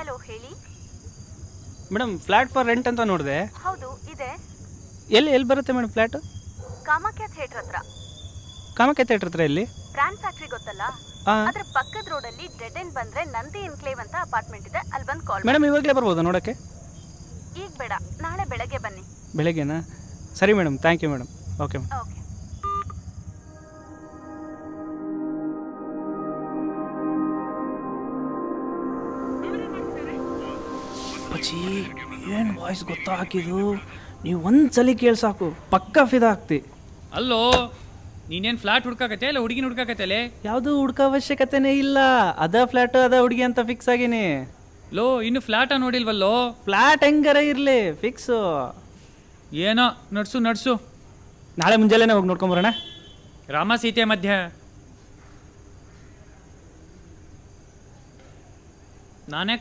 Hello ಹೇಳಿ. Madam flat for rent ಅಂತ ನೋಡಿದೆ. ಹೌದು ಇದೆ. ಎಲ್ಲಿ ಬರುತ್ತೆ ಮೇಡಮ್ ಫ್ಲ್ಯಾಟು? ಕಾಮಾಖ್ಯ ಥಿಯೇಟರ್ ಹತ್ರ. ಕಾಮಾಖ್ಯ ಥಿಯೇಟರ್ ಹತ್ರ ಎಲ್ಲಿ? ಬ್ರ್ಯಾಂಡ್ ಫ್ಯಾಕ್ಟ್ರಿ ಗೊತ್ತಲ್ಲ, ಹಾಂ ಅದ್ರ ಪಕ್ಕದ ರೋಡಲ್ಲಿ ಡೆಡ್ ಎಂಡ್ ಬಂದ್ರೆ ನಂದಿ ಎನ್ಕ್ಲೇವ್ ಅಂತ ಅಪಾರ್ಟ್ಮೆಂಟ್ ಇದೆ, ಅಲ್ಲಿ ಬಂದು ಕಾಲ್. ಮೇಡಮ್ ಇವಾಗಲೇ ಬರ್ಬೋದಾ ನೋಡೋಕ್ಕೆ? ಈಗ ಬೇಡ, ನಾಳೆ ಬೆಳಗ್ಗೆ ಬನ್ನಿ. ಬೆಳಗ್ಗೆನಾ? ಸರಿ madam, thank you madam. Okay madam. Okay. ಅಪ್ಪಾಜಿ ಏನು ವಾಯ್ಸ್ ಗೊತ್ತಾ ಹಾಕಿದ್ದು? ನೀವು ಒಂದ್ಸಲ ಕೇಳಿ ಸಾಕು, ಪಕ್ಕ ಫಿದಾ ಆಗ್ತಿ. ಅಲ್ಲೋ ನೀನೇನು ಫ್ಲಾಟ್ ಹುಡ್ಕಾಕತ್ತೆ ಇಲ್ಲ ಹುಡುಗಿನ ಹುಡ್ಕಾಕತ್ತಲೆ? ಯಾವುದು ಹುಡ್ಕೋ ಅವಶ್ಯಕತೆನೇ ಇಲ್ಲ, ಅದ ಫ್ಲ್ಯಾಟು ಅದ ಹುಡುಗಿ ಅಂತ ಫಿಕ್ಸ್ ಆಗೀನಿ. ಲೋ ಇನ್ನು ಫ್ಲಾಟ ನೋಡಿಲ್ವಲ್ಲೋ? ಫ್ಲ್ಯಾಟ್ ಹೆಂಗಾರ ಇರಲಿ, ಫಿಕ್ಸು. ಏನೋ ನಡ್ಸು. ನಾಳೆ ಮುಂಜಾನೆ ಹೋಗಿ ನೋಡ್ಕೊಂಬರೋಣ. ರಾಮ ಸೀತೆ ಮಧ್ಯ ನಾನೇ